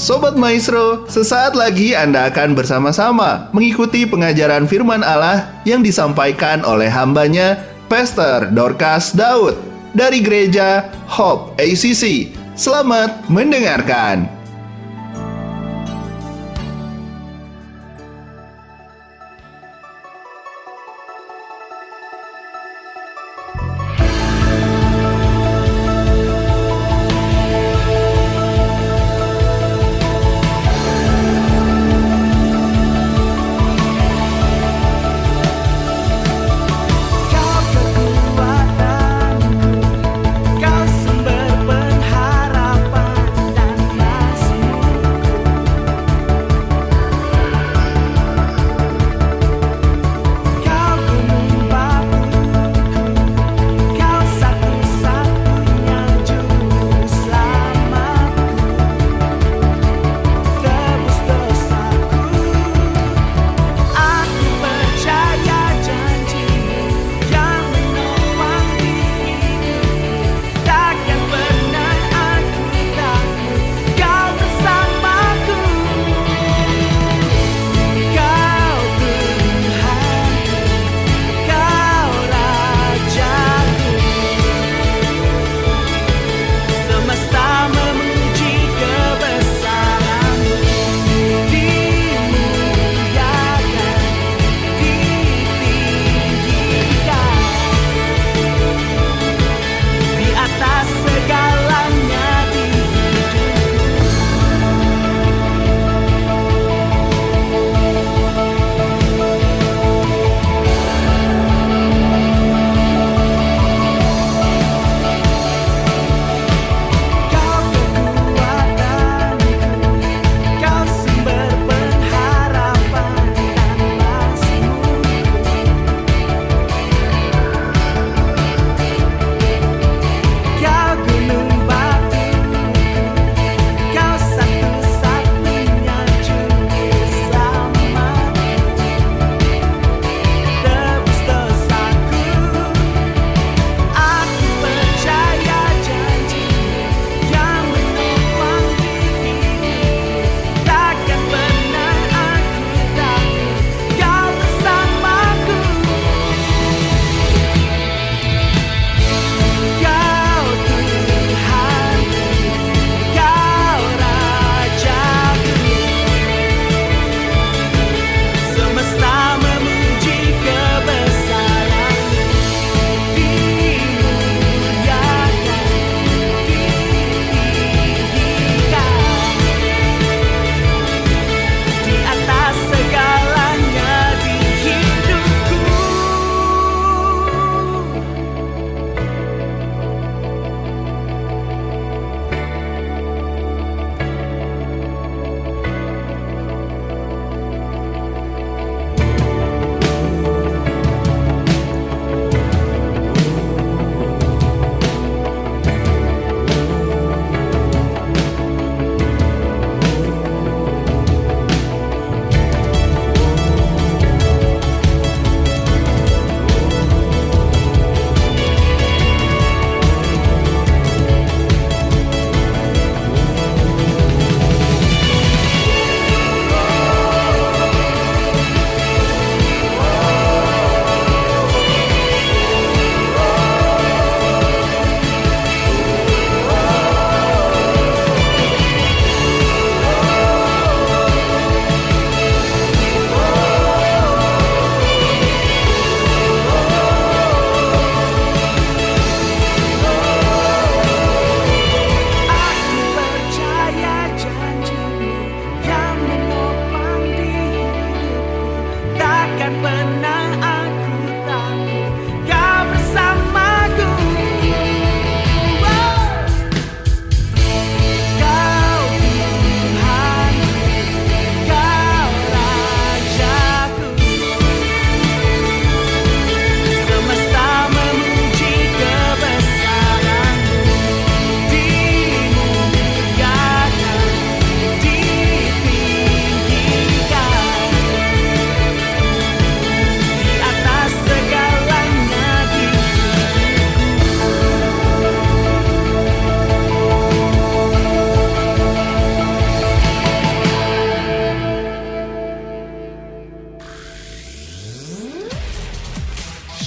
Sobat Maestro, sesaat lagi Anda akan bersama-sama mengikuti pengajaran firman Allah yang disampaikan oleh hambanya, Pastor Dorcas Daud, dari Gereja Hope ACC. Selamat mendengarkan. Kau sumber pengharapan dan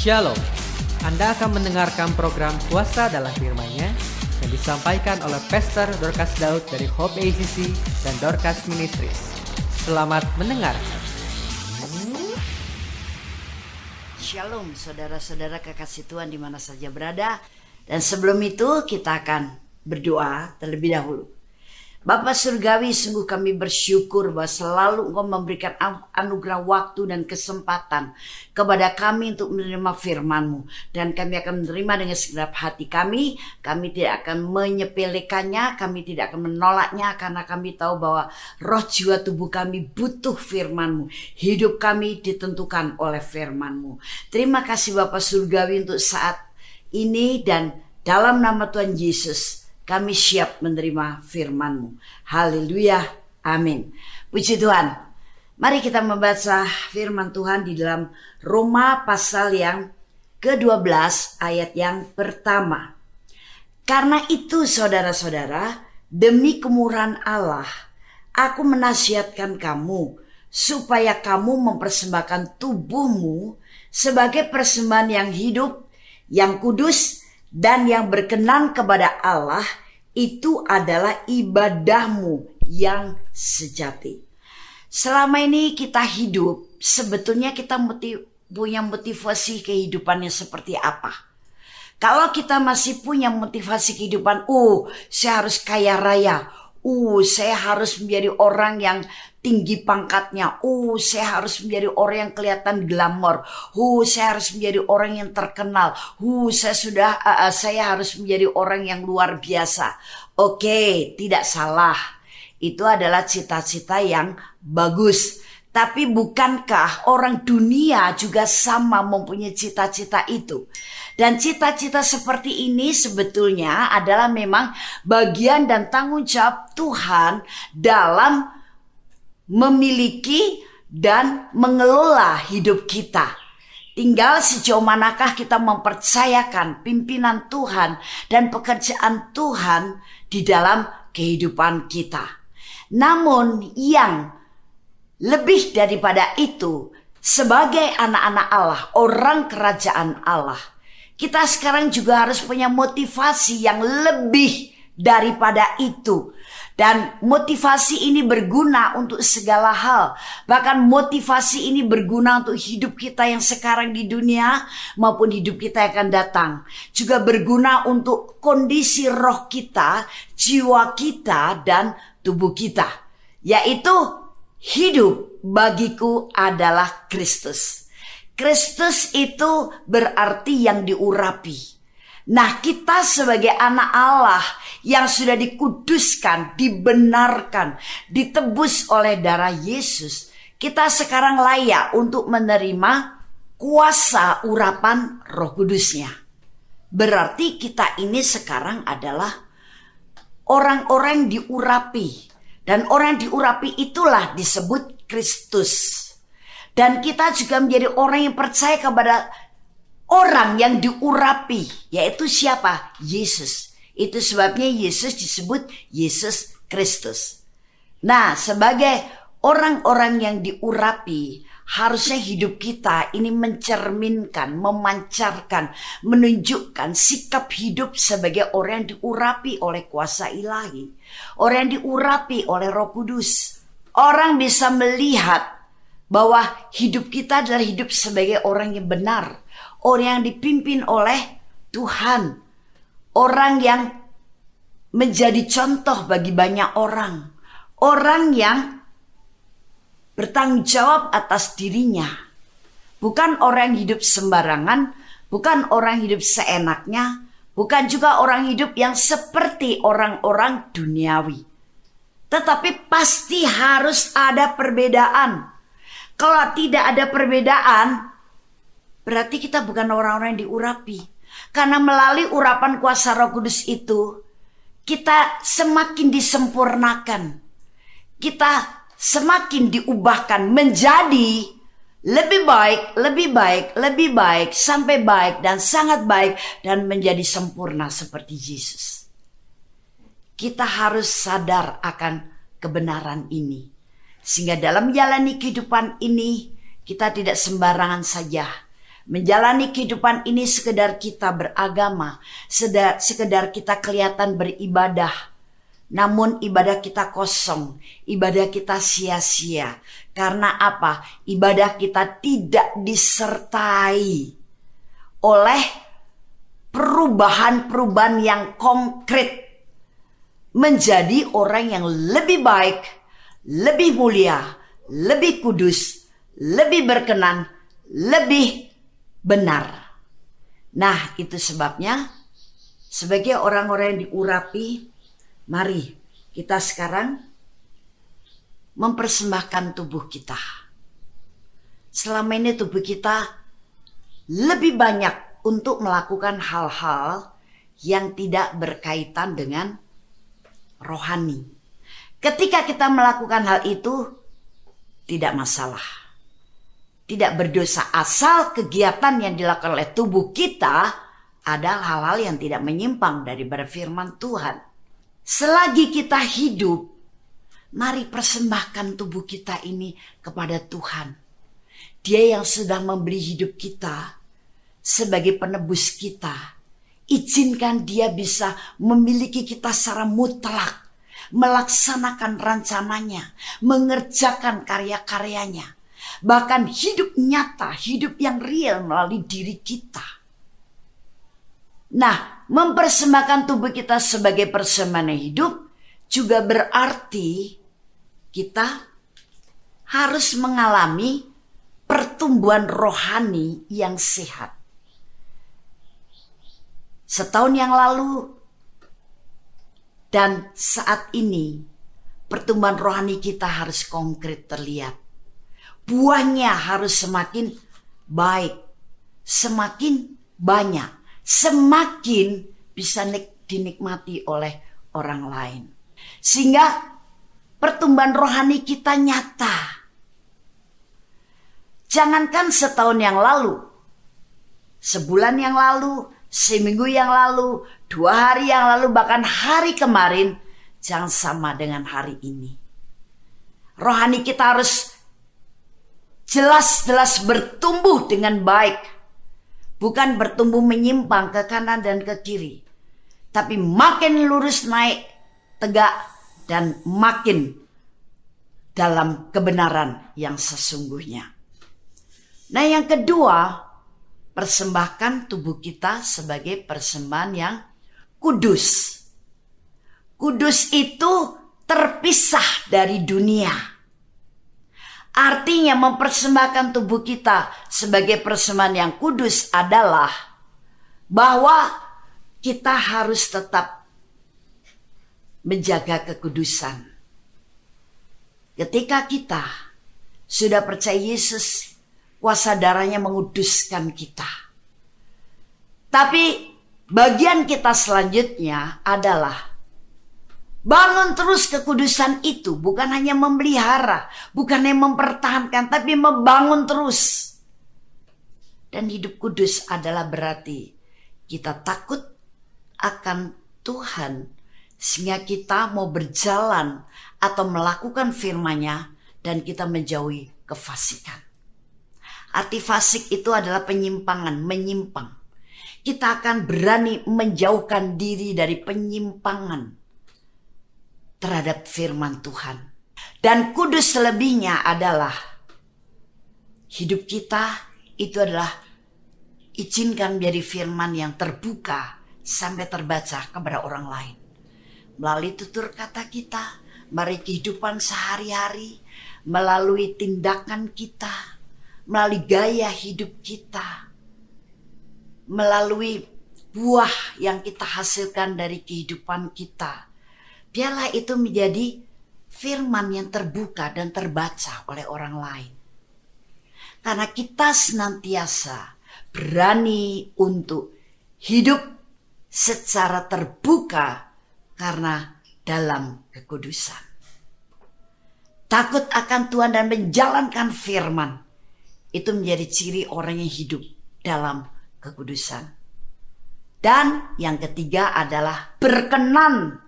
Shalom, Anda akan mendengarkan program Kuasa dalam Firman-Nya yang disampaikan oleh Pastor Dorcas Daud dari Hope ACC dan Dorcas Ministries. Selamat mendengarkan. Shalom saudara-saudara kekasih Tuhan di mana saja berada. Dan sebelum itu kita akan berdoa terlebih dahulu. Bapa Surgawi, sungguh kami bersyukur bahwa selalu Engkau memberikan anugerah waktu dan kesempatan kepada kami untuk menerima firman-Mu. Dan kami akan menerima dengan segenap hati kami. Kami tidak akan menyepelekannya, kami tidak akan menolaknya, karena kami tahu bahwa roh jiwa tubuh kami butuh firman-Mu. Hidup kami ditentukan oleh firman-Mu. Terima kasih Bapa Surgawi untuk saat ini, dan dalam nama Tuhan Yesus kami siap menerima firman-Mu. Haleluya. Amin. Puji Tuhan. Mari kita membaca firman Tuhan di dalam Roma pasal yang ke-12 ayat yang pertama. Karena itu saudara-saudara, demi kemurahan Allah, aku menasihatkan kamu supaya kamu mempersembahkan tubuhmu sebagai persembahan yang hidup, yang kudus, dan yang berkenan kepada Allah. Itu adalah ibadahmu yang sejati. Selama ini kita hidup, sebetulnya kita punya motivasi kehidupannya seperti apa? Kalau kita masih punya motivasi kehidupan, saya harus kaya raya, saya harus menjadi orang yang tinggi pangkatnya, saya harus menjadi orang yang kelihatan glamor, saya harus menjadi orang yang terkenal, saya harus menjadi orang yang luar biasa. Oke, tidak salah, itu adalah cita-cita yang bagus. Tapi bukankah orang dunia juga sama mempunyai cita-cita itu? Dan cita-cita seperti ini sebetulnya adalah memang bagian dan tanggung jawab Tuhan dalam memiliki dan mengelola hidup kita. Tinggal sejauh manakah kita mempercayakan pimpinan Tuhan dan pekerjaan Tuhan di dalam kehidupan kita. Namun yang lebih daripada itu, sebagai anak-anak Allah, orang kerajaan Allah, kita sekarang juga harus punya motivasi yang lebih daripada itu. Dan motivasi ini berguna untuk segala hal. Bahkan motivasi ini berguna untuk hidup kita yang sekarang di dunia maupun hidup kita yang akan datang. Juga berguna untuk kondisi roh kita, jiwa kita, dan tubuh kita. Yaitu hidup bagiku adalah Kristus. Kristus itu berarti yang diurapi. Nah, kita sebagai anak Allah yang sudah dikuduskan, dibenarkan, ditebus oleh darah Yesus, kita sekarang layak untuk menerima kuasa urapan Roh Kudusnya. Berarti kita ini sekarang adalah orang-orang diurapi. Dan orang diurapi itulah disebut Kristus. Dan kita juga menjadi orang yang percaya kepada orang yang diurapi, yaitu siapa? Yesus. Itu sebabnya Yesus disebut Yesus Kristus. Nah, sebagai orang-orang yang diurapi, harusnya hidup kita ini mencerminkan, memancarkan, menunjukkan sikap hidup sebagai orang yang diurapi oleh kuasa ilahi. Orang yang diurapi oleh Roh Kudus. Orang bisa melihat bahwa hidup kita adalah hidup sebagai orang yang benar. Orang yang dipimpin oleh Tuhan. Orang yang menjadi contoh bagi banyak orang. Orang yang bertanggung jawab atas dirinya. Bukan orang hidup sembarangan. Bukan orang hidup seenaknya. Bukan juga orang hidup yang seperti orang-orang duniawi. Tetapi pasti harus ada perbedaan. Kalau tidak ada perbedaan, berarti kita bukan orang-orang yang diurapi. Karena melalui urapan kuasa Roh Kudus itu, kita semakin disempurnakan. Kita semakin diubahkan menjadi lebih baik, lebih baik, lebih baik, sampai baik dan sangat baik, dan menjadi sempurna seperti Yesus. Kita harus sadar akan kebenaran ini. Sehingga dalam menjalani kehidupan ini, kita tidak sembarangan saja. Menjalani kehidupan ini sekedar kita beragama, sekedar kita kelihatan beribadah. Namun ibadah kita kosong, ibadah kita sia-sia. Karena apa? Ibadah kita tidak disertai oleh perubahan-perubahan yang konkret. Menjadi orang yang lebih baik, lebih mulia, lebih kudus, lebih berkenan, lebih benar. Nah, itu sebabnya sebagai orang-orang yang diurapi, mari kita sekarang mempersembahkan tubuh kita. Selama ini tubuh kita lebih banyak untuk melakukan hal-hal yang tidak berkaitan dengan rohani. Ketika kita melakukan hal itu, tidak masalah. Tidak berdosa, asal kegiatan yang dilakukan oleh tubuh kita adalah hal-hal yang tidak menyimpang daripada firman Tuhan. Selagi kita hidup, mari persembahkan tubuh kita ini kepada Tuhan. Dia yang sudah memberi hidup kita sebagai penebus kita. Izinkan dia bisa memiliki kita secara mutlak, melaksanakan rencananya, mengerjakan karya-karyanya. Bahkan hidup nyata, hidup yang real melalui diri kita. Nah, mempersembahkan tubuh kita sebagai persembahan hidup juga berarti kita harus mengalami pertumbuhan rohani yang sehat. Setahun yang lalu dan saat ini, pertumbuhan rohani kita harus konkret terlihat. Buahnya harus semakin baik, semakin banyak, semakin bisa dinikmati oleh orang lain. Sehingga pertumbuhan rohani kita nyata. Jangankan setahun yang lalu, sebulan yang lalu, seminggu yang lalu, 2 hari yang lalu, bahkan hari kemarin, jangan sama dengan hari ini. Rohani kita harus jelas-jelas bertumbuh dengan baik. Bukan bertumbuh menyimpang ke kanan dan ke kiri. Tapi makin lurus naik, tegak, dan makin dalam kebenaran yang sesungguhnya. Nah, yang kedua, persembahkan tubuh kita sebagai persembahan yang kudus. Kudus itu terpisah dari dunia. Artinya mempersembahkan tubuh kita sebagai persembahan yang kudus adalah bahwa kita harus tetap menjaga kekudusan. Ketika kita sudah percaya Yesus, kuasa darahnya menguduskan kita. Tapi bagian kita selanjutnya adalah bangun terus kekudusan itu, bukan hanya memelihara, bukan hanya mempertahankan, tapi membangun terus. Dan hidup kudus adalah berarti kita takut akan Tuhan, sehingga kita mau berjalan atau melakukan firman-Nya dan kita menjauhi kefasikan. Arti fasik itu adalah penyimpangan, menyimpang. Kita akan berani menjauhkan diri dari penyimpangan terhadap firman Tuhan. Dan kudus selebihnya adalah hidup kita itu adalah izinkan menjadi firman yang terbuka sampai terbaca kepada orang lain. Melalui tutur kata kita, melalui kehidupan sehari-hari, melalui tindakan kita, melalui gaya hidup kita, melalui buah yang kita hasilkan dari kehidupan kita. Biarlah itu menjadi firman yang terbuka dan terbaca oleh orang lain. Karena kita senantiasa berani untuk hidup secara terbuka karena dalam kekudusan. Takut akan Tuhan dan menjalankan firman. Itu menjadi ciri orang yang hidup dalam kekudusan. Dan yang ketiga adalah berkenan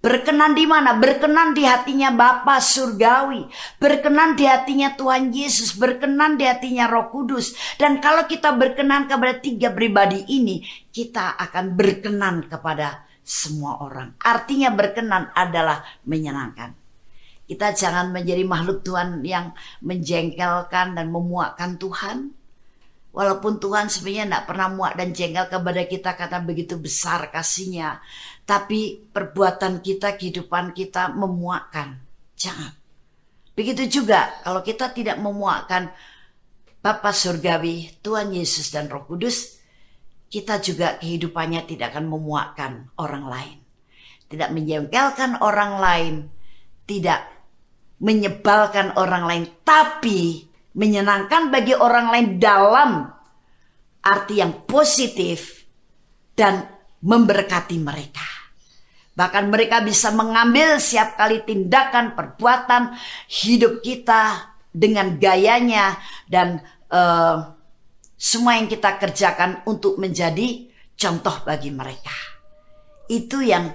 Berkenan di mana? Berkenan di hatinya Bapa Surgawi. Berkenan di hatinya Tuhan Yesus. Berkenan di hatinya Roh Kudus. Dan kalau kita berkenan kepada 3 pribadi ini, kita akan berkenan kepada semua orang. Artinya berkenan adalah menyenangkan. Kita jangan menjadi makhluk Tuhan yang menjengkelkan dan memuakkan Tuhan. Walaupun Tuhan sebenarnya tidak pernah muak dan jengkel kepada kita karena begitu besar kasih-Nya. Tapi perbuatan kita, kehidupan kita memuakkan. Jangan. Begitu juga kalau kita tidak memuakkan Bapa Surgawi, Tuhan Yesus dan Roh Kudus, kita juga kehidupannya tidak akan memuakkan orang lain. Tidak menjengkelkan orang lain. Tidak menyebalkan orang lain. Tapi menyenangkan bagi orang lain dalam arti yang positif dan memberkati mereka. Bahkan mereka bisa mengambil setiap kali tindakan, perbuatan, hidup kita dengan gayanya dan semua yang kita kerjakan untuk menjadi contoh bagi mereka. Itu yang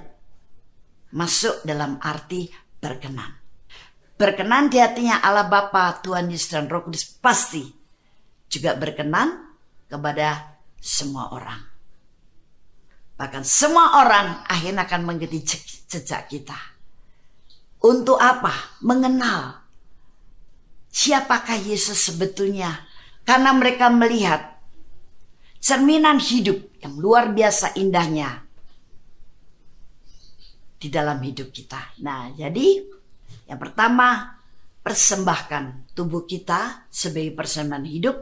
masuk dalam arti berkenan. Berkenan di hatinya Allah Bapa, Tuhan Yesus dan Roh Kudus pasti juga berkenan kepada semua orang. Bahkan semua orang akhirnya akan mengikuti jejak kita. Untuk apa? Mengenal siapakah Yesus sebetulnya. Karena mereka melihat cerminan hidup yang luar biasa indahnya di dalam hidup kita. Nah, jadi yang pertama, persembahkan tubuh kita sebagai persembahan hidup.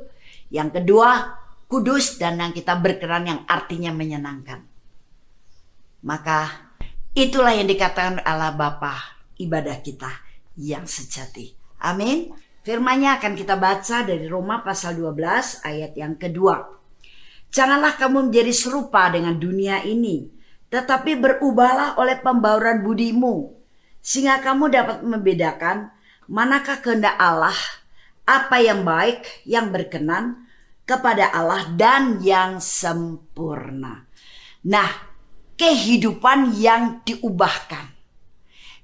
Yang kedua, kudus, dan yang kita berkenan yang artinya menyenangkan. Maka itulah yang dikatakan Allah Bapa, ibadah kita yang sejati. Amin. Firman-Nya akan kita baca dari Roma pasal 12 ayat yang kedua. Janganlah kamu menjadi serupa dengan dunia ini, tetapi berubahlah oleh pembauran budimu, sehingga kamu dapat membedakan manakah kehendak Allah, apa yang baik, yang berkenan kepada Allah dan yang sempurna. Nah, kehidupan yang diubahkan.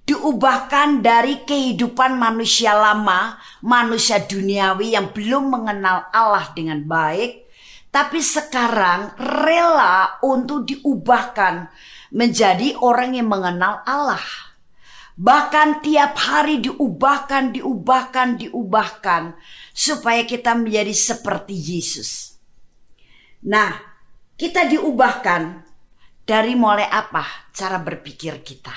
Diubahkan dari kehidupan manusia lama, manusia duniawi yang belum mengenal Allah dengan baik, tapi sekarang rela untuk diubahkan menjadi orang yang mengenal Allah. Bahkan tiap hari diubahkan supaya kita menjadi seperti Yesus. Nah, kita diubahkan dari mulai apa? Cara berpikir kita.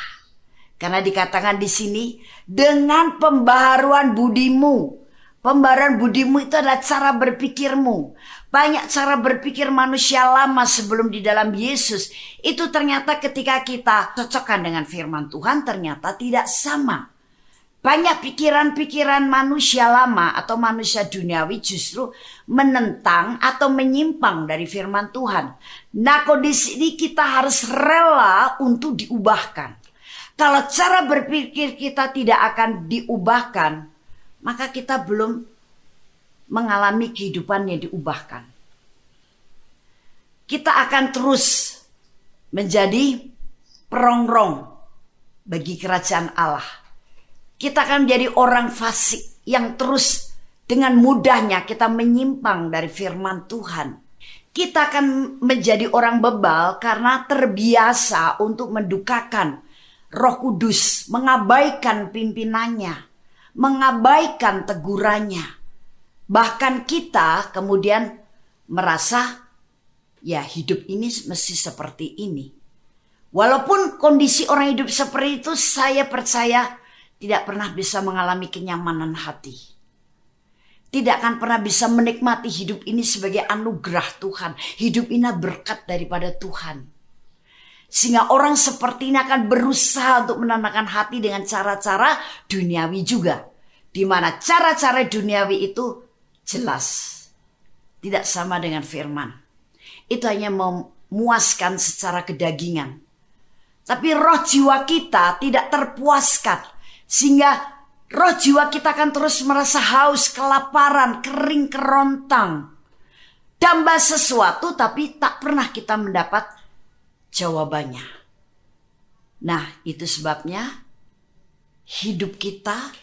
Karena dikatakan di sini dengan pembaharuan budimu. Pembaharuan budimu itu adalah cara berpikirmu. Banyak cara berpikir manusia lama sebelum di dalam Yesus. Itu ternyata ketika kita cocokkan dengan firman Tuhan ternyata tidak sama. Banyak pikiran-pikiran manusia lama atau manusia duniawi justru menentang atau menyimpang dari firman Tuhan. Nah, di sini kita harus rela untuk diubahkan. Kalau cara berpikir kita tidak akan diubahkan, maka kita belum mengalami kehidupan yang diubahkan. Kita akan terus menjadi perongrong bagi kerajaan Allah. Kita akan menjadi orang fasik yang terus dengan mudahnya kita menyimpang dari firman Tuhan. Kita akan menjadi orang bebal karena terbiasa untuk mendukakan Roh Kudus, mengabaikan pimpinannya, mengabaikan tegurannya. Bahkan kita kemudian merasa ya hidup ini mesti seperti ini. Walaupun kondisi orang hidup seperti itu, saya percaya tidak pernah bisa mengalami kenyamanan hati. Tidak akan pernah bisa menikmati hidup ini sebagai anugerah Tuhan. Hidup ini berkat daripada Tuhan. Sehingga orang seperti ini akan berusaha untuk menenangkan hati dengan cara-cara duniawi juga. Di mana cara-cara duniawi itu jelas tidak sama dengan firman. Itu hanya memuaskan secara kedagingan. Tapi roh jiwa kita tidak terpuaskan. Sehingga roh jiwa kita akan terus merasa haus, kelaparan, kering, kerontang. Damba sesuatu tapi tak pernah kita mendapat jawabannya. Nah, itu sebabnya hidup kita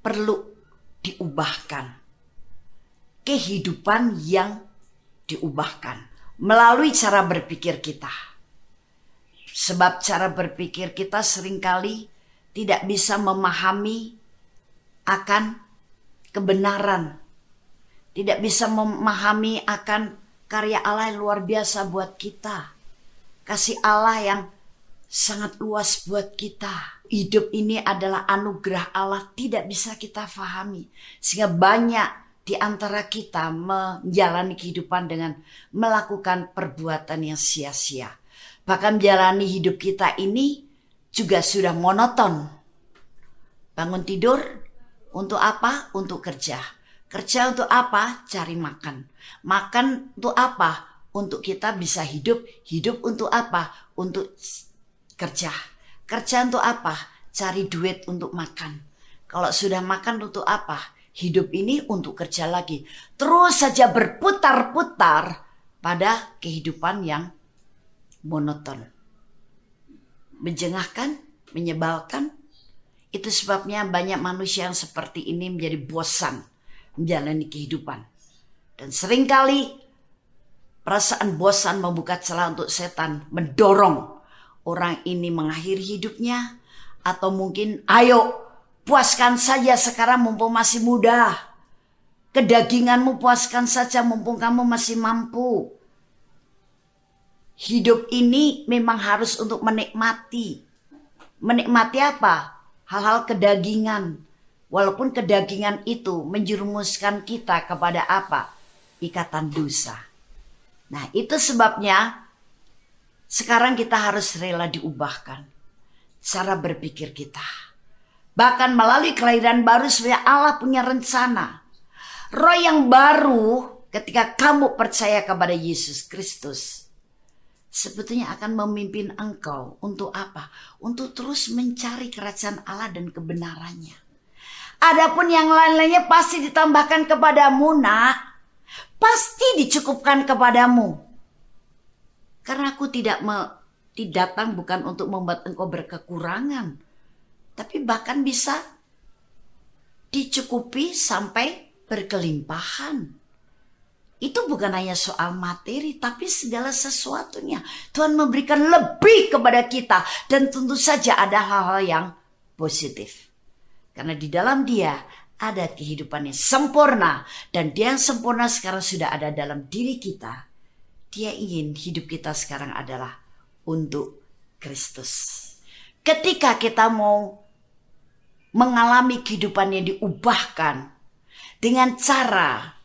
perlu diubahkan. Kehidupan yang diubahkan melalui cara berpikir kita. Sebab cara berpikir kita seringkali tidak bisa memahami akan kebenaran. Tidak bisa memahami akan karya Allah yang luar biasa buat kita. Kasih Allah yang sangat luas buat kita. Hidup ini adalah anugerah Allah, tidak bisa kita fahami. Sehingga banyak di antara kita menjalani kehidupan dengan melakukan perbuatan yang sia-sia. Bahkan menjalani hidup kita ini juga sudah monoton. Bangun tidur untuk apa? Untuk kerja. Kerja untuk apa? Cari makan. Makan untuk apa? Untuk kita bisa hidup. Hidup untuk apa? Untuk kerja. Kerja untuk apa? Cari duit untuk makan. Kalau sudah makan untuk apa? Hidup ini untuk kerja lagi. Terus saja berputar-putar pada kehidupan yang monoton. Menjengahkan, menyebalkan. Itu sebabnya banyak manusia yang seperti ini menjadi bosan menjalani kehidupan. Dan seringkali perasaan bosan membuka celah untuk setan mendorong orang ini mengakhiri hidupnya, atau mungkin ayo puaskan saja sekarang mumpung masih muda. Kedaginganmu puaskan saja mumpung kamu masih mampu. Hidup ini memang harus untuk menikmati. Menikmati apa? Hal-hal kedagingan. Walaupun kedagingan itu menjerumuskan kita kepada apa? Ikatan dosa. Nah, itu sebabnya sekarang kita harus rela diubahkan cara berpikir kita. Bahkan melalui kelahiran baru supaya Allah punya rencana. Roh yang baru ketika kamu percaya kepada Yesus Kristus sebetulnya akan memimpin engkau untuk apa? Untuk terus mencari kerajaan Allah dan kebenarannya. Adapun yang lain-lainnya pasti ditambahkan kepadamu, nak. Pasti dicukupkan kepadamu. Karena aku tidak datang bukan untuk membuat engkau berkekurangan. Tapi bahkan bisa dicukupi sampai berkelimpahan. Itu bukan hanya soal materi, tapi segala sesuatunya. Tuhan memberikan lebih kepada kita. Dan tentu saja ada hal-hal yang positif. Karena di dalam Dia ada kehidupan yang sempurna. Dan Dia yang sempurna sekarang sudah ada dalam diri kita. Dia ingin hidup kita sekarang adalah untuk Kristus. Ketika kita mau mengalami kehidupan yang diubahkan dengan cara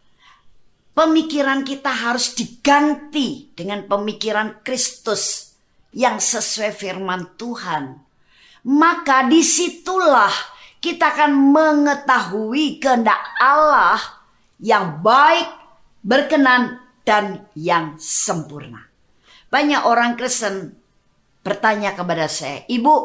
pemikiran kita harus diganti dengan pemikiran Kristus yang sesuai firman Tuhan. Maka disitulah kita akan mengetahui kehendak Allah yang baik, berkenan, dan yang sempurna. Banyak orang Kristen bertanya kepada saya, Ibu,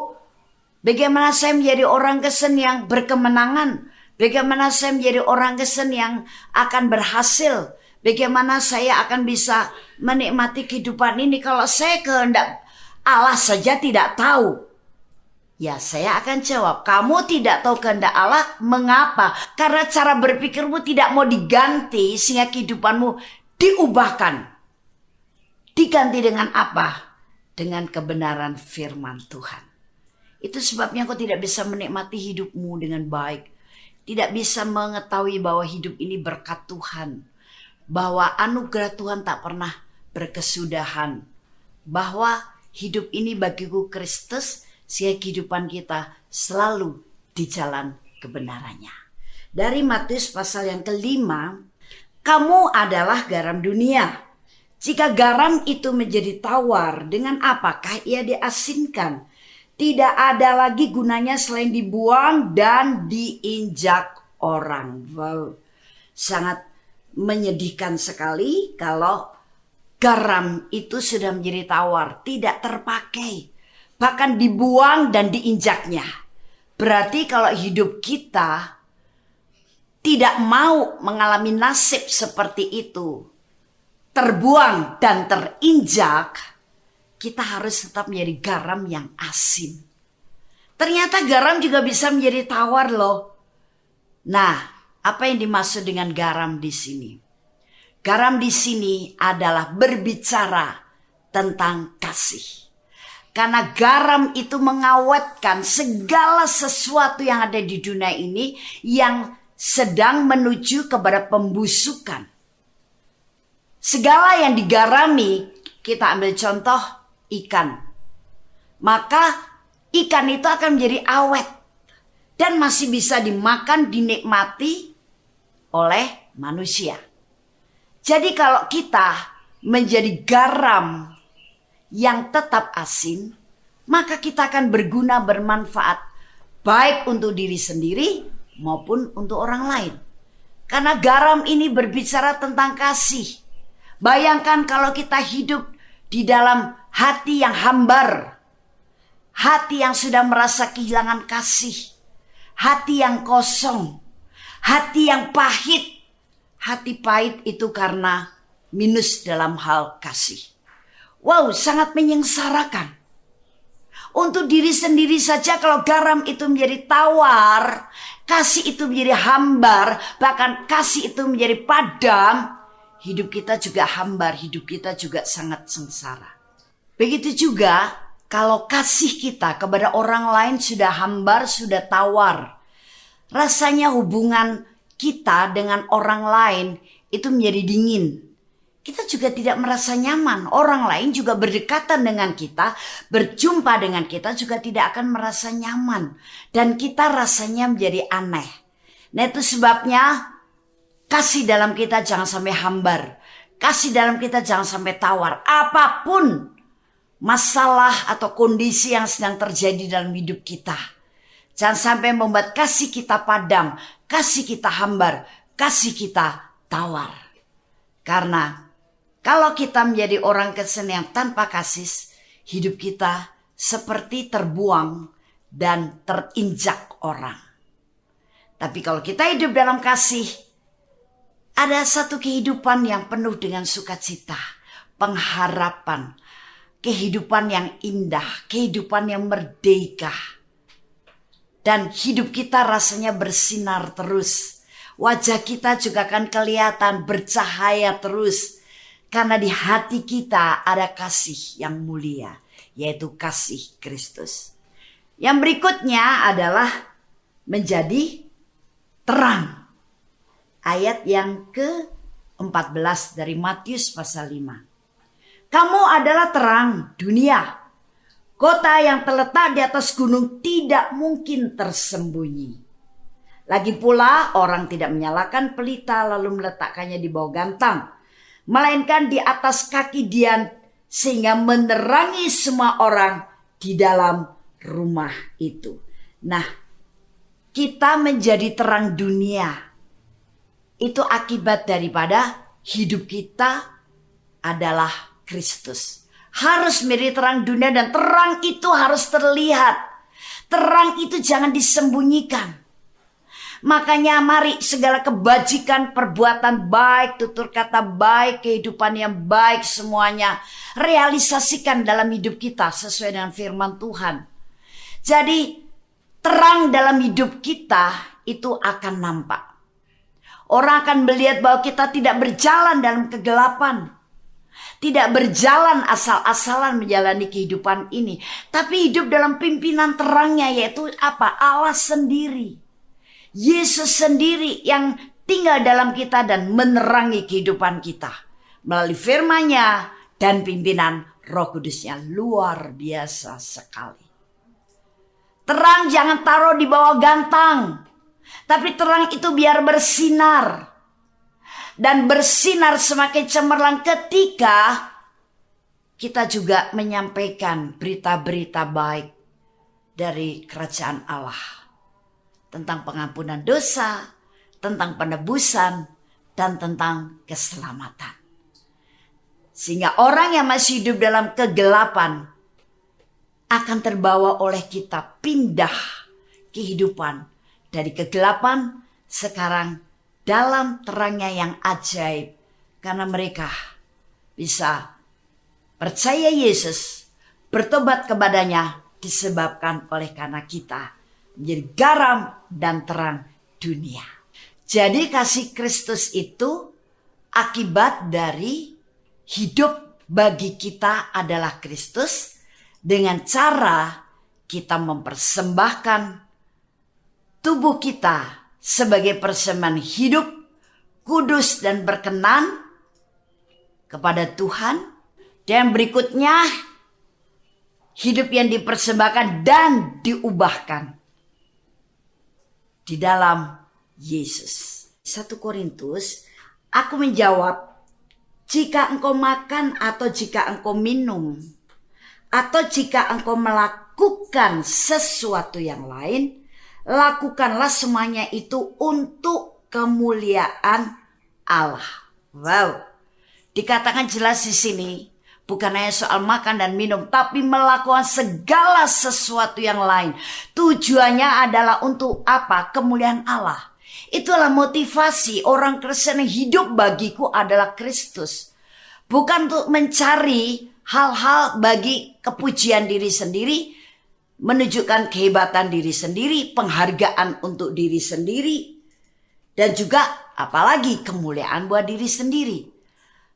bagaimana saya menjadi orang Kristen yang berkemenangan? Bagaimana saya menjadi orang Kristen yang akan berhasil? Bagaimana saya akan bisa menikmati kehidupan ini kalau saya kehendak Allah saja tidak tahu? Ya, saya akan jawab, kamu tidak tahu kehendak Allah, mengapa? Karena cara berpikirmu tidak mau diganti sehingga kehidupanmu diubahkan. Diganti dengan apa? Dengan kebenaran firman Tuhan. Itu sebabnya kau tidak bisa menikmati hidupmu dengan baik. Tidak bisa mengetahui bahwa hidup ini berkat Tuhan. Bahwa anugerah Tuhan tak pernah berkesudahan. Bahwa hidup ini bagiku Kristus, sehingga kehidupan kita selalu di jalan kebenarannya. Dari Matius pasal yang ke-5, kamu adalah garam dunia. Jika garam itu menjadi tawar, dengan apakah ia diasinkan? Tidak ada lagi gunanya selain dibuang dan diinjak orang. Wow, sangat menyedihkan sekali kalau garam itu sudah menjadi tawar, tidak terpakai. Bahkan dibuang dan diinjaknya. Berarti kalau hidup kita tidak mau mengalami nasib seperti itu, terbuang dan terinjak, kita harus tetap menjadi garam yang asin. Ternyata garam juga bisa menjadi tawar loh. Nah, apa yang dimaksud dengan garam di sini? Garam di sini adalah berbicara tentang kasih. Karena garam itu mengawetkan segala sesuatu yang ada di dunia ini yang sedang menuju kepada pembusukan. Segala yang digarami, kita ambil contoh ikan. Maka ikan itu akan menjadi awet dan masih bisa dimakan, dinikmati oleh manusia. Jadi kalau kita menjadi garam yang tetap asin, maka kita akan berguna, bermanfaat, baik untuk diri sendiri maupun untuk orang lain. Karena garam ini berbicara tentang kasih. Bayangkan kalau kita hidup di dalam hati yang hambar, hati yang sudah merasa kehilangan kasih, hati yang kosong, hati yang pahit. Hati pahit itu karena minus dalam hal kasih. Wow, sangat menyengsarakan. Untuk diri sendiri saja kalau garam itu menjadi tawar, kasih itu menjadi hambar, bahkan kasih itu menjadi padam, hidup kita juga hambar, hidup kita juga sangat sengsara. Begitu juga kalau kasih kita kepada orang lain sudah hambar, sudah tawar. Rasanya hubungan kita dengan orang lain itu menjadi dingin. Kita juga tidak merasa nyaman. Orang lain juga berdekatan dengan kita, berjumpa dengan kita juga tidak akan merasa nyaman. Dan kita rasanya menjadi aneh. Nah itu sebabnya kasih dalam kita jangan sampai hambar. Kasih dalam kita jangan sampai tawar. Apapun masalah atau kondisi yang sedang terjadi dalam hidup kita, jangan sampai membuat kasih kita padam, kasih kita hambar, kasih kita tawar. Karena kalau kita menjadi orang Kristen yang tanpa kasih, hidup kita seperti terbuang dan terinjak orang. Tapi kalau kita hidup dalam kasih, ada satu kehidupan yang penuh dengan sukacita, pengharapan, kehidupan yang indah, kehidupan yang merdeka. Dan hidup kita rasanya bersinar terus. Wajah kita juga akan kelihatan bercahaya terus. Karena di hati kita ada kasih yang mulia, yaitu kasih Kristus. Yang berikutnya adalah menjadi terang. Ayat yang ke-14 dari Matius pasal 5. Kamu adalah terang dunia. Kota yang terletak di atas gunung tidak mungkin tersembunyi. Lagi pula orang tidak menyalakan pelita lalu meletakkannya di bawah gantang, melainkan di atas kaki dian sehingga menerangi semua orang di dalam rumah itu. Nah, kita menjadi terang dunia itu akibat daripada hidup kita adalah Kristus. Harus menjadi terang dunia dan terang itu harus terlihat. Terang itu jangan disembunyikan. Makanya mari segala kebajikan, perbuatan baik, tutur kata baik, kehidupan yang baik semuanya realisasikan dalam hidup kita sesuai dengan firman Tuhan. Jadi terang dalam hidup kita itu akan nampak. Orang akan melihat bahwa kita tidak berjalan dalam kegelapan. Tidak berjalan asal-asalan menjalani kehidupan ini. Tapi hidup dalam pimpinan terangnya, yaitu apa? Allah sendiri. Yesus sendiri yang tinggal dalam kita dan menerangi kehidupan kita. Melalui firman-Nya dan pimpinan Roh Kudus-Nya. Luar biasa sekali. Terang jangan taruh di bawah gantang. Tapi terang itu biar bersinar. Dan bersinar semakin cemerlang ketika kita juga menyampaikan berita-berita baik dari kerajaan Allah. Tentang pengampunan dosa, tentang penebusan, dan tentang keselamatan. Sehingga orang yang masih hidup dalam kegelapan akan terbawa oleh kita pindah kehidupan dari kegelapan sekarang dalam terangnya yang ajaib. Karena mereka bisa percaya Yesus bertobat kepadanya disebabkan oleh karena kita menjadi garam dan terang dunia. Jadi kasih Kristus itu akibat dari hidup bagi kita adalah Kristus dengan cara kita mempersembahkan tubuh kita sebagai persembahan hidup, kudus dan berkenan kepada Tuhan. Dan berikutnya hidup yang dipersembahkan dan diubahkan di dalam Yesus. 1 Korintus, aku menjawab, jika engkau makan atau jika engkau minum atau jika engkau melakukan sesuatu yang lain, lakukanlah semuanya itu untuk kemuliaan Allah. Wow. Dikatakan jelas di sini, bukan hanya soal makan dan minum, tapi melakukan segala sesuatu yang lain. Tujuannya adalah untuk apa? Kemuliaan Allah. Itulah motivasi orang Kristen yang hidup bagiku adalah Kristus. Bukan untuk mencari hal-hal bagi kepujian diri sendiri, menunjukkan kehebatan diri sendiri, penghargaan untuk diri sendiri, dan juga apalagi kemuliaan buat diri sendiri.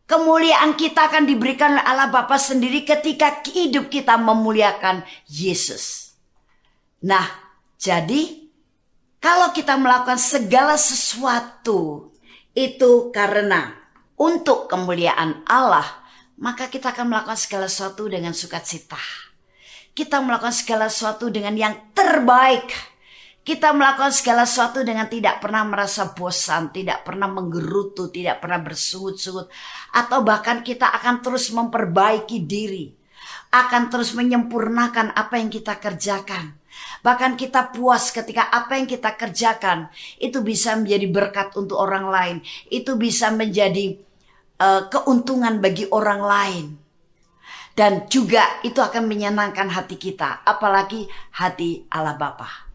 Kemuliaan kita akan diberikan oleh Allah Bapa sendiri ketika hidup kita memuliakan Yesus. Nah, jadi kalau kita melakukan segala sesuatu itu karena untuk kemuliaan Allah, maka kita akan melakukan segala sesuatu dengan sukacita. Kita melakukan segala sesuatu dengan yang terbaik. Kita melakukan segala sesuatu dengan tidak pernah merasa bosan, tidak pernah menggerutu, tidak pernah bersungut-sungut. Atau bahkan kita akan terus memperbaiki diri. Akan terus menyempurnakan apa yang kita kerjakan. Bahkan kita puas ketika apa yang kita kerjakan itu bisa menjadi berkat untuk orang lain. Itu bisa menjadi keuntungan bagi orang lain. Dan juga itu akan menyenangkan hati kita. Apalagi hati Allah Bapa.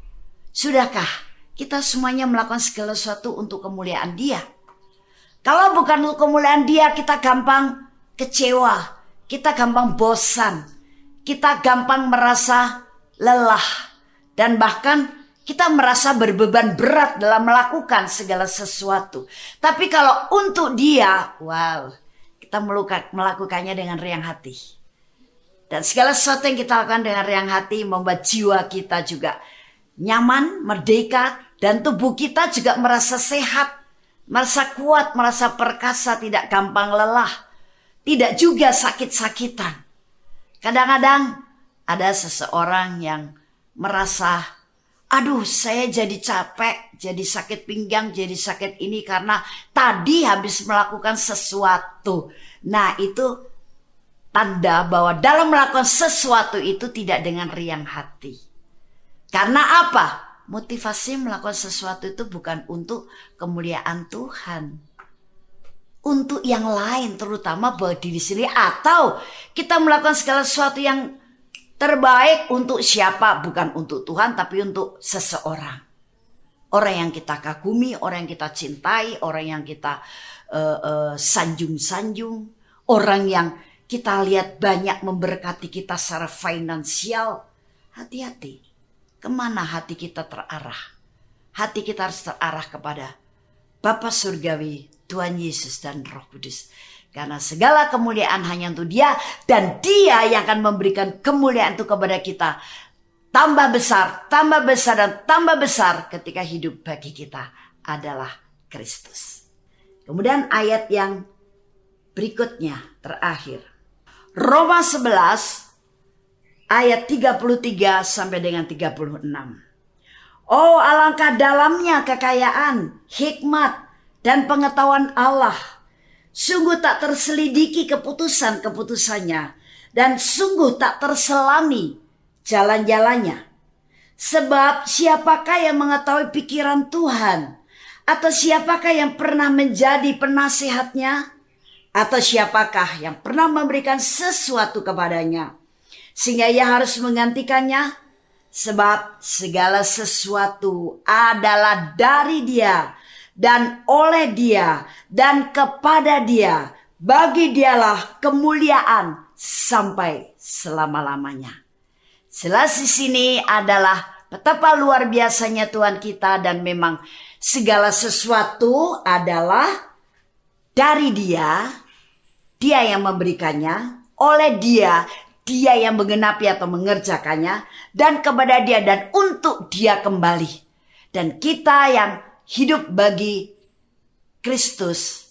Sudahkah kita semuanya melakukan segala sesuatu untuk kemuliaan Dia? Kalau bukan untuk kemuliaan Dia, kita gampang kecewa. Kita gampang bosan. Kita gampang merasa lelah. Dan bahkan kita merasa berbeban berat dalam melakukan segala sesuatu. Tapi kalau untuk Dia, wow, kita melakukannya dengan riang hati. Dan segala sesuatu yang kita lakukan dengan riang hati membuat jiwa kita juga nyaman, merdeka, dan tubuh kita juga merasa sehat, merasa kuat, merasa perkasa, tidak gampang lelah, tidak juga sakit-sakitan. Kadang-kadang ada seseorang yang merasa, aduh saya jadi capek, jadi sakit pinggang, jadi sakit ini karena tadi habis melakukan sesuatu. Nah itu tanda bahwa dalam melakukan sesuatu itu tidak dengan riang hati. Karena apa? Motivasi melakukan sesuatu itu bukan untuk kemuliaan Tuhan. Untuk yang lain, terutama buat diri sendiri. Atau kita melakukan segala sesuatu yang terbaik untuk siapa? Bukan untuk Tuhan, tapi untuk seseorang. Orang yang kita kagumi, orang yang kita cintai, orang yang kita sanjung-sanjung. Orang yang kita lihat banyak memberkati kita secara finansial. Hati-hati. Kemana hati kita terarah? Hati kita harus terarah kepada Bapa Surgawi, Tuhan Yesus dan Roh Kudus. Karena segala kemuliaan hanya untuk Dia. Dan Dia yang akan memberikan kemuliaan itu kepada kita. Tambah besar, dan tambah besar ketika hidup bagi kita adalah Kristus. Kemudian ayat yang berikutnya, terakhir. Roma 11 ayat 33 sampai dengan 36. Oh, alangkah dalamnya kekayaan, hikmat, dan pengetahuan Allah. Sungguh tak terselidiki keputusan-keputusannya, dan sungguh tak terselami jalan-jalannya. Sebab siapakah yang mengetahui pikiran Tuhan? Atau siapakah yang pernah menjadi penasihatnya? Atau siapakah yang pernah memberikan sesuatu kepadanya sehingga ia harus menggantikannya? Sebab segala sesuatu adalah dari Dia dan oleh Dia dan kepada Dia. Bagi Dialah kemuliaan sampai selama-lamanya. Jelas di sini adalah betapa luar biasanya Tuhan kita, dan memang segala sesuatu adalah dari Dia, Dia yang memberikannya, oleh Dia, Dia yang menggenapi atau mengerjakannya, dan kepada Dia dan untuk Dia kembali. Dan kita yang hidup bagi Kristus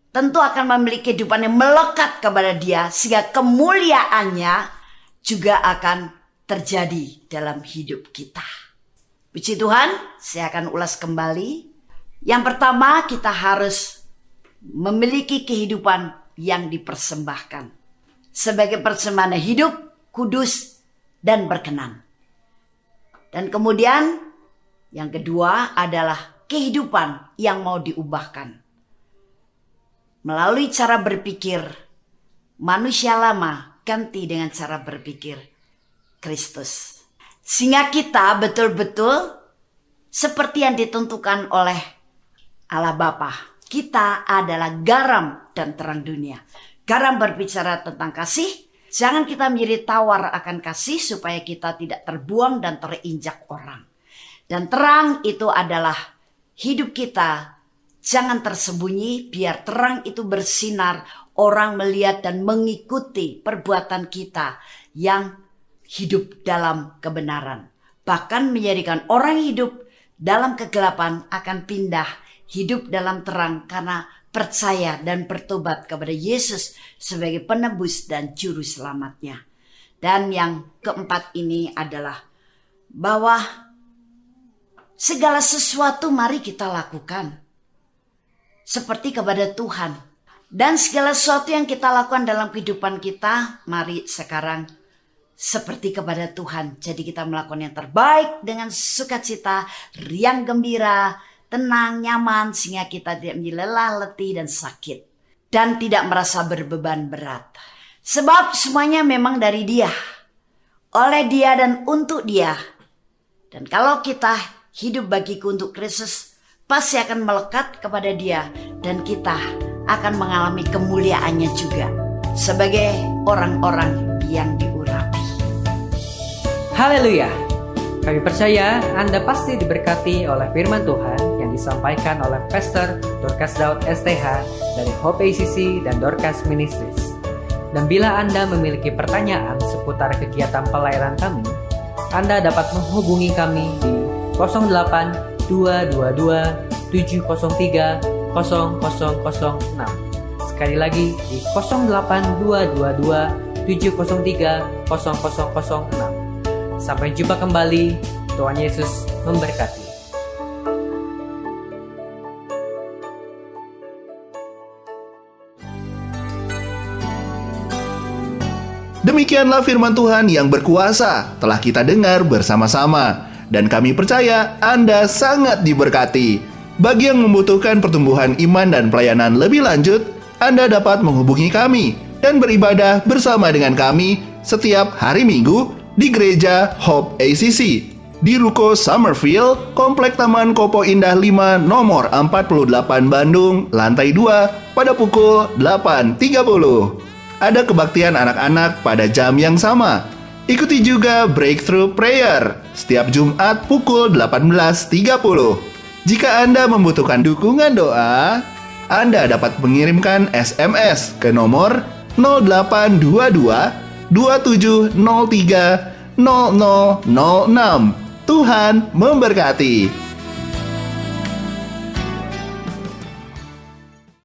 tentu akan memiliki kehidupan yang melekat kepada Dia, sehingga kemuliaannya juga akan terjadi dalam hidup kita. Puji Tuhan, saya akan ulas kembali. Yang pertama, kita harus memiliki kehidupan yang dipersembahkan sebagai persembahan hidup, kudus, dan berkenan. Dan kemudian yang kedua adalah kehidupan yang mau diubahkan melalui cara berpikir manusia lama ganti dengan cara berpikir Kristus. Sehingga kita betul-betul seperti yang ditentukan oleh Allah Bapa. Kita adalah garam dan terang dunia. Garam berbicara tentang kasih. Jangan kita menjadi tawar akan kasih supaya kita tidak terbuang dan terinjak orang. Dan terang itu adalah hidup kita. Jangan tersembunyi, biar terang itu bersinar. Orang melihat dan mengikuti perbuatan kita yang hidup dalam kebenaran. Bahkan menjadikan orang hidup dalam kegelapan akan pindah hidup dalam terang karena percaya dan bertobat kepada Yesus sebagai penebus dan juru selamatnya. Dan yang keempat ini adalah bahwa segala sesuatu mari kita lakukan seperti kepada Tuhan. Dan segala sesuatu yang kita lakukan dalam kehidupan kita, mari sekarang seperti kepada Tuhan. Jadi kita melakukan yang terbaik dengan sukacita, riang gembira, tenang, nyaman, sehingga kita tidak menjadi lelah, letih, dan sakit. Dan tidak merasa berbeban berat. Sebab semuanya memang dari Dia, oleh Dia dan untuk Dia. Dan kalau kita hidup bagiku untuk Kristus, pasti akan melekat kepada Dia. Dan kita akan mengalami kemuliaannya juga sebagai orang-orang yang diurapi. Haleluya. Kami percaya Anda pasti diberkati oleh firman Tuhan yang disampaikan oleh Pastor Dorcas Daud STH dari Hope ACC dan Dorcas Ministries. Dan bila Anda memiliki pertanyaan seputar kegiatan pelayanan kami, Anda dapat menghubungi kami di 08 222 703 0006. Sekali lagi di 08 222 703 0006. Sampai jumpa kembali. Tuhan Yesus memberkati. Demikianlah firman Tuhan yang berkuasa telah kita dengar bersama-sama. Dan kami percaya Anda sangat diberkati. Bagi yang membutuhkan pertumbuhan iman dan pelayanan lebih lanjut, Anda dapat menghubungi kami dan beribadah bersama dengan kami setiap hari Minggu di Gereja Hope ACC di Ruko Summerfield, Komplek Taman Kopo Indah 5 nomor 48 Bandung, lantai 2 pada pukul 8.30. Ada kebaktian anak-anak pada jam yang sama. Ikuti juga Breakthrough Prayer setiap Jumat pukul 18.30. Jika Anda membutuhkan dukungan doa, Anda dapat mengirimkan SMS ke nomor 0822 2703 0006. Tuhan memberkati.